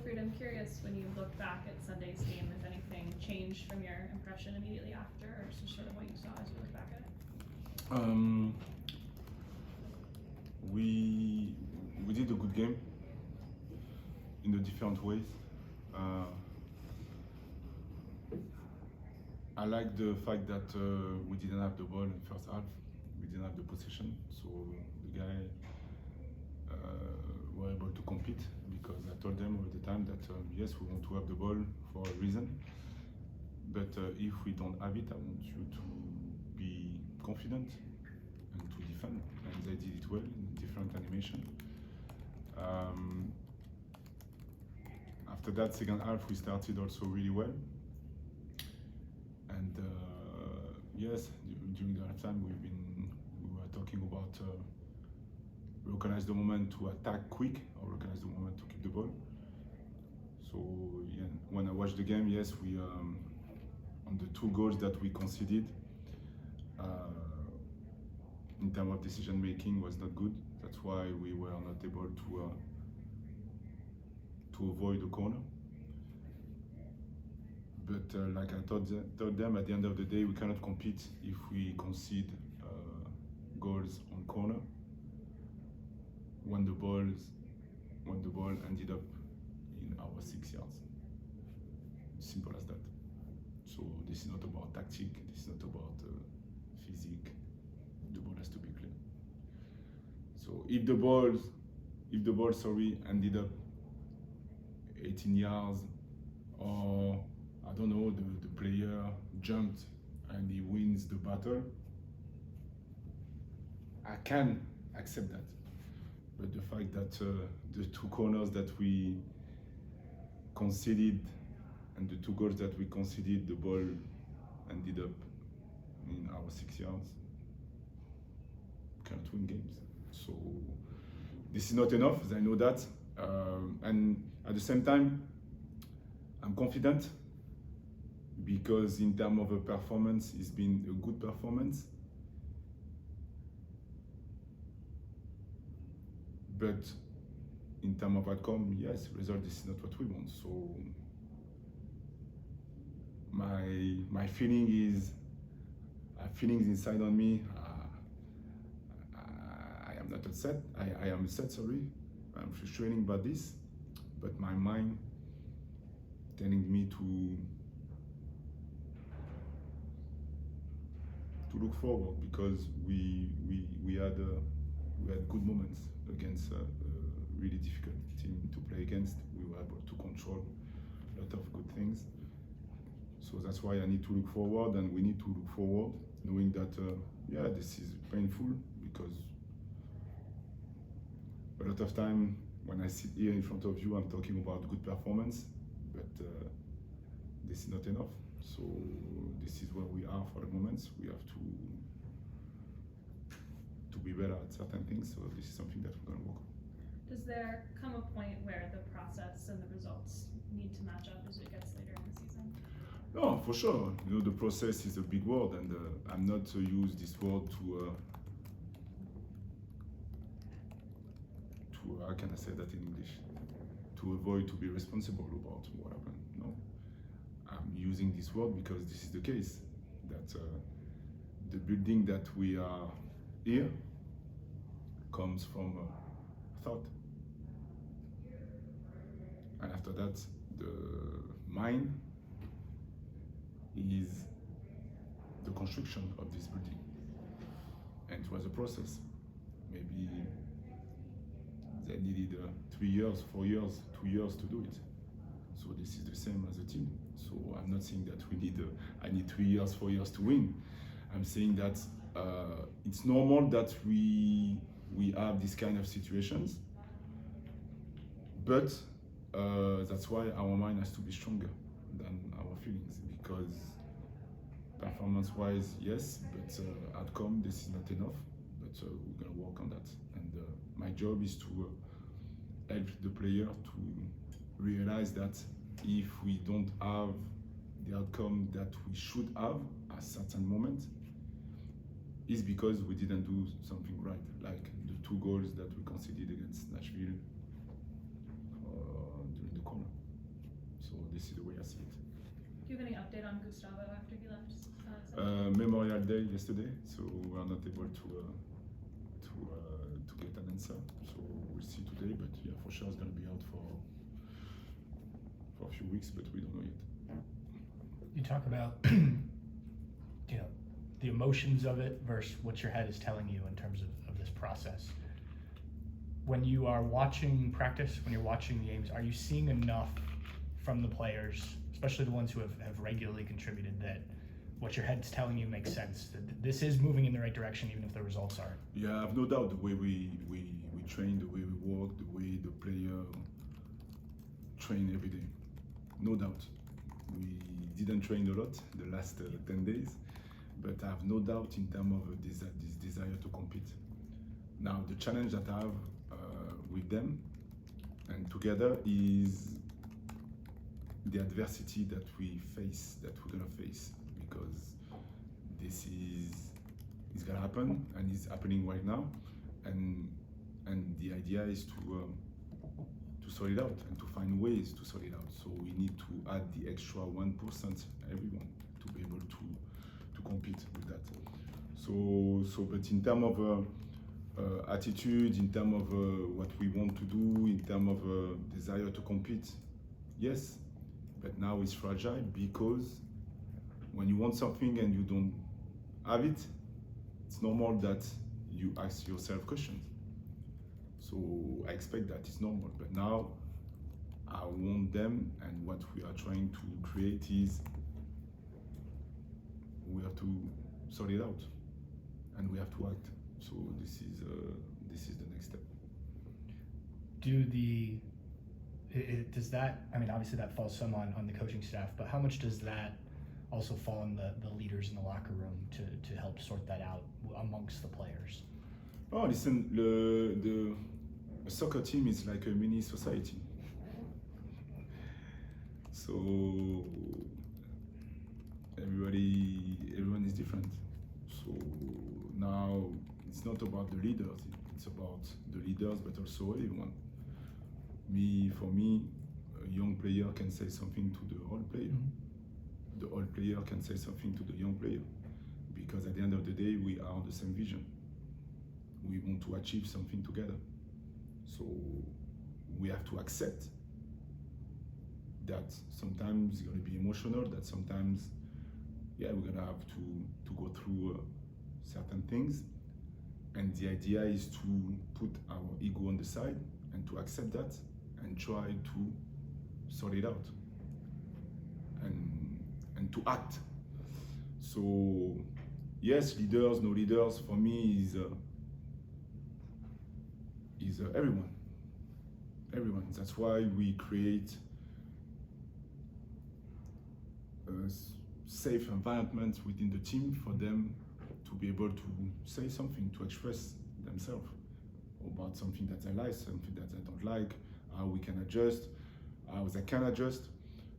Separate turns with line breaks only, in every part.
Wilfried, I'm curious when you look back at Sunday's game, if anything changed from your impression immediately after, or just sort of what you saw as you look back at it?
We did a good game in the different ways. I like the fact that we didn't have the ball in the first half. We didn't have the possession, so the guy were able to compete, because I told them all the time that yes, we want to have the ball for a reason, but if we don't have it, I want you to be confident and to defend, and they did it well in different animation. After that second half, we started also really well, and yes, during the halftime we were talking about recognize the moment to attack quick, or recognize the moment to keep the ball. So yeah, when I watched the game, yes, we on the 2 goals that we conceded, in terms of decision making was not good. That's why we were not able to avoid the corner. But like I told them, at the end of the day, we cannot compete if we concede goals on corner when the ball ended up in our 6 yards. Simple as that. So this is not about tactic. This is not about physique. The ball has to be clear. So if the ball ended up 18 yards, or I don't know, the player jumped and he wins the battle, I can accept that. But the fact that the 2 corners that we conceded and the 2 goals that we conceded, the ball ended up in our 6 yards, we cannot win games. So this is not enough, I know that. And at the same time, I'm confident, because in terms of a performance, it's been a good performance. But in terms of outcome, yes, result is not what we want. So my feeling is, feelings inside on me. I am not upset. I am upset. Sorry, I'm frustrating about this, but my mind telling me to look forward, because we had good moments against a really difficult team to play against. We were able to control a lot of good things. So that's why I need to look forward, and we need to look forward, knowing that yeah, this is painful, because a lot of time when I sit here in front of you, I'm talking about good performance, but this is not enough. So this is where we are for the moment. We have to be better at certain things. So this is something that we're going to work on.
Does there come a point where the process and the results need to match up as it gets later in the season?
No, for sure. You know, the process is a big word, and I'm not to use this word to how can I say that in English? To avoid to be responsible about what happened. No, I'm using this word because this is the case. That the building that we are here comes from thought, and after that, the mind is the construction of this building, and it was a process. Maybe they needed 3 years, 4 years, 2 years to do it. So this is the same as a team. So I'm not saying that I need 3 years, 4 years to win. I'm saying that it's normal that we have this kind of situations, but that's why our mind has to be stronger than our feelings, because performance-wise, yes, but outcome, this is not enough, but we're going to work on that. And my job is to help the player to realize that if we don't have the outcome that we should have at a certain moment, it's because we didn't do something right, like the 2 goals that we conceded against Nashville during the corner. I see it.
Do you have any update on Gustavo after he left? Sunday?
Memorial Day yesterday, so we are not able to get an answer. So we'll see today, but yeah, for sure it's going to be out for a few weeks, but we don't know yet.
You talk about the emotions of it versus what your head is telling you in terms of this process. When you are watching practice, when you're watching the games, are you seeing enough from the players, especially the ones who have regularly contributed, that what your head's telling you makes sense, that this is moving in the right direction even if the results aren't?
Yeah, I have no doubt the way we train, the way we work, the way the player train every day. No doubt. We didn't train a lot the last 10 days, but I have no doubt in terms of this desire to compete. Now, the challenge that I have with them and together is the adversity that we face, that we're gonna face, because this is gonna happen and it's happening right now, and the idea is to sort it out and to find ways to sort it out. So we need to add the extra 1%, everyone, to be able to compete with that. So but in terms of attitude, in terms of what we want to do, in terms of desire to compete, yes, but now it's fragile because when you want something and you don't have it, it's normal that you ask yourself questions. So I expect that it's normal, but now I want them, and what we are trying to create is we have to sort it out and we have to act. So this is the next step.
Does that, I mean, obviously that falls some on the coaching staff, but how much does that also fall on the leaders in the locker room to help sort that out amongst the players?
Oh, listen, the soccer team is like a mini society. So everyone is different. So now it's not about the leaders, it's about the leaders, but also everyone. For me, a young player can say something to the old player. The old player can say something to the young player. Because at the end of the day, we are on the same vision. We want to achieve something together. So we have to accept that sometimes it's going to be emotional, that sometimes, yeah, we're going to have to go through certain things. And the idea is to put our ego on the side and to accept that and try to sort it out and to act. So yes, leaders, no leaders, for me is everyone. Everyone. That's why we create a safe environment within the team for them to be able to say something, to express themselves about something that I like, something that I don't like, how we can adjust, how they can adjust.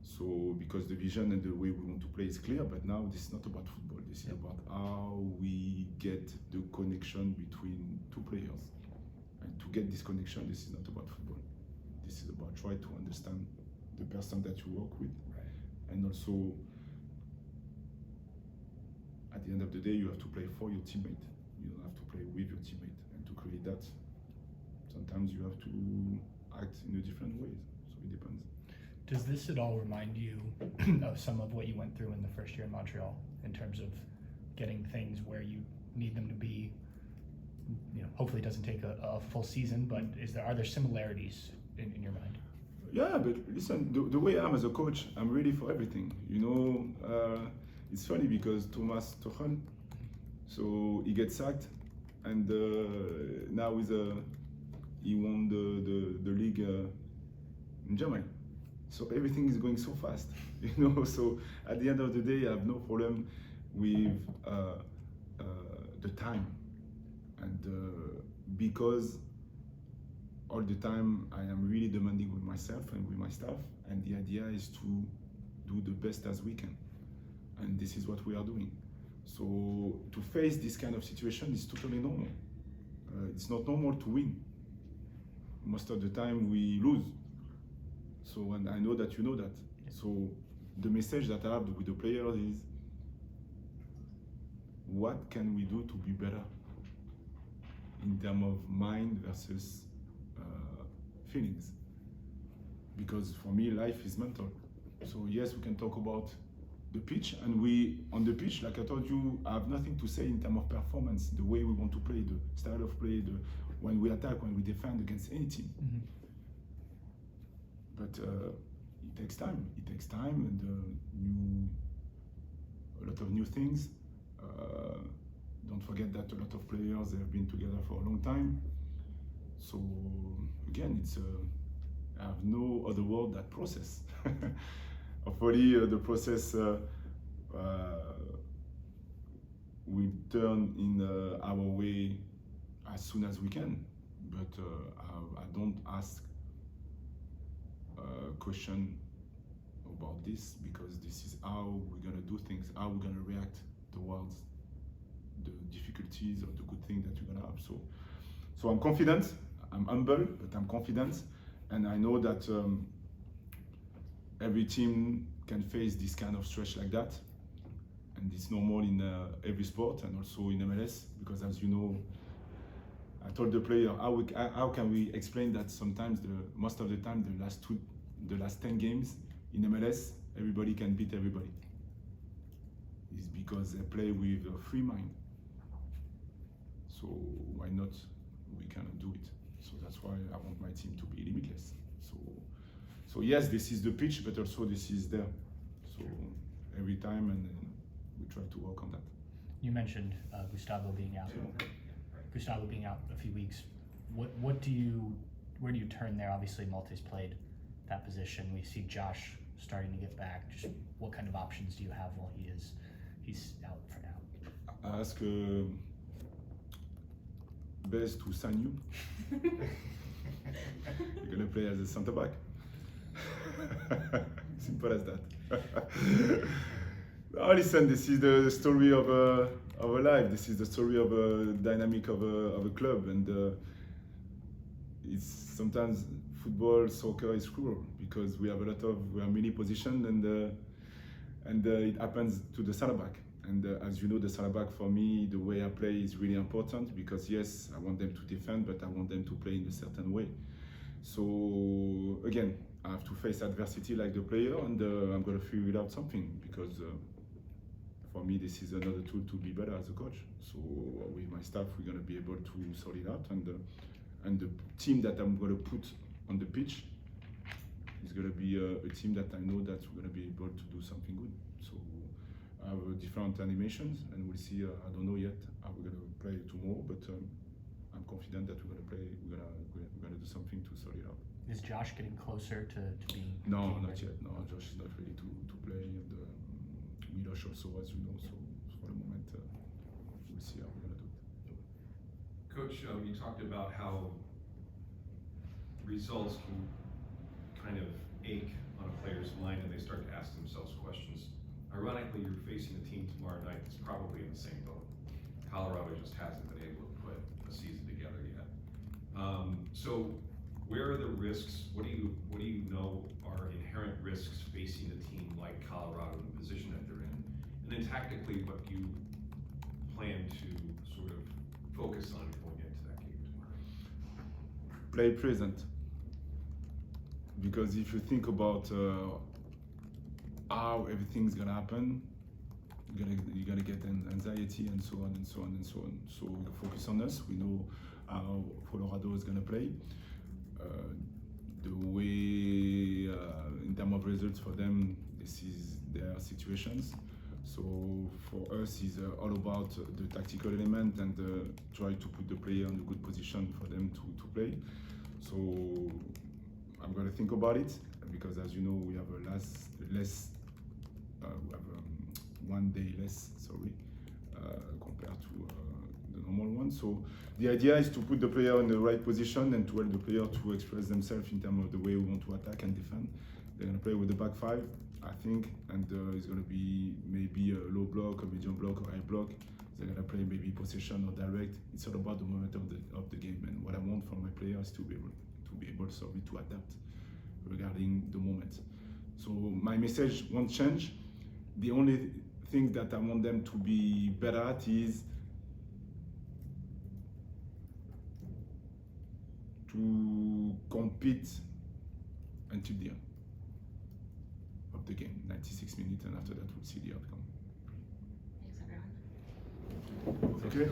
So because the vision and the way we want to play is clear, but now this is not about football. This is about how we get the connection between two players. And to get this connection, this is not about football. This is about trying to understand the person that you work with.
Right.
And also, at the end of the day, you have to play for your teammate. You don't have to play with your teammate. And to create that, sometimes you have to act in a different ways. So it depends.
Does this at all remind you of some of what you went through in the first year in Montreal in terms of getting things where you need them to be? Hopefully it doesn't take a full season, but are there similarities in your mind?
Yeah, but listen, the way I am as a coach, I'm ready for everything. It's funny because Thomas Tuchel, so he gets sacked, and now he won the league in Germany. So everything is going so fast, So at the end of the day, I have no problem with the time, and because all the time I am really demanding with myself and with my staff, and the idea is to do the best as we can, and this is what we are doing. So to face this kind of situation is totally normal. It's not normal to win. Most of the time we lose. So, and I know that you know that. So the message that I have with the players is, what can we do to be better in terms of mind versus feelings? Because for me, life is mental. So yes, we can talk about the pitch, and we, on the pitch, like I told you, I have nothing to say in terms of performance, the way we want to play, the style of play, when we attack, when we defend against any team.
Mm-hmm.
But it takes time. It takes time, and a lot of new things. Don't forget that a lot of players have been together for a long time. So again, it's I have no other word than process. Hopefully, the process will turn in our way as soon as we can. But I don't ask question about this, because this is how we're gonna do things, how we're gonna react towards the difficulties or the good thing that you're gonna have. So I'm confident. I'm humble, but I'm confident, and I know that every team can face this kind of stretch like that, and it's normal in every sport and also in MLS, because as you know, I told the player, how can we explain that sometimes most of the time the last 10 games in MLS, everybody can beat everybody. It's because they play with a free mind. So why not? We cannot do it. So that's why I want my team to be limitless. So yes, this is the pitch, but also this is there. So every time, and we try to work on that.
You mentioned Gustavo being out. Gustavo being out a few weeks. Where do you turn there? Obviously, Malte's played that position. We see Josh starting to get back. Just what kind of options do you have while he's out for now?
I ask Bez to sign you. You're gonna play as a centre back. Simple as that. Oh, listen, this is the story of a life. This is the story of a dynamic of a club, and it's sometimes football, soccer is cruel, because we have many positions, and it happens to the centre back. And as you know, the centre back, for me, the way I play is really important, because yes, I want them to defend, but I want them to play in a certain way. So again, I have to face adversity like the player, and I'm going to figure out something, because for me, this is another tool to be better as a coach. So with my staff, we're going to be able to sort it out, and the team that I'm going to put on the pitch is going to be a team that I know that we're going to be able to do something good. So I have different animations, and we'll see. I don't know yet how we're going to play tomorrow, but I'm confident that we're going to play. We're going to do something to sort it out.
Is Josh getting closer to being?
No, not yet. No, Josh is not ready to play. And Miloš also, as you know. So for the moment, we'll see how we're going to do it.
Coach, you talked about how results can kind of ache on a player's mind, and they start to ask themselves questions. Ironically, you're facing a team tomorrow night that's probably in the same boat. Colorado just hasn't been able to put a season together yet. So where are the risks? What do you know are inherent risks facing a team like Colorado in the position that they're in? And then tactically, what do you plan to sort of focus on going into that game tomorrow?
Play present. Because if you think about how everything's gonna happen, you're gonna get anxiety and so on and so on and so on. So focus on us. We know how Colorado is gonna play. The way in terms of results for them, this is their situations. So for us, it's all about the tactical element, and try to put the player in a good position for them to play. So I'm going to think about it, because as you know, we have we have 1 day less, compared to the normal one. So the idea is to put the player in the right position and to help the player to express themselves in terms of the way we want to attack and defend. They're going to play with the back five, I think, and it's going to be maybe a low block, a medium block, or high block. They're going to play maybe possession or direct. It's all about the momentum of the game, and what I want from my players is to be able to adapt regarding the moment. So my message won't change. The only thing that I want them to be better at is to compete until the end of the game, 96 minutes, and after that we'll see the outcome.
Thanks, everyone.
Okay.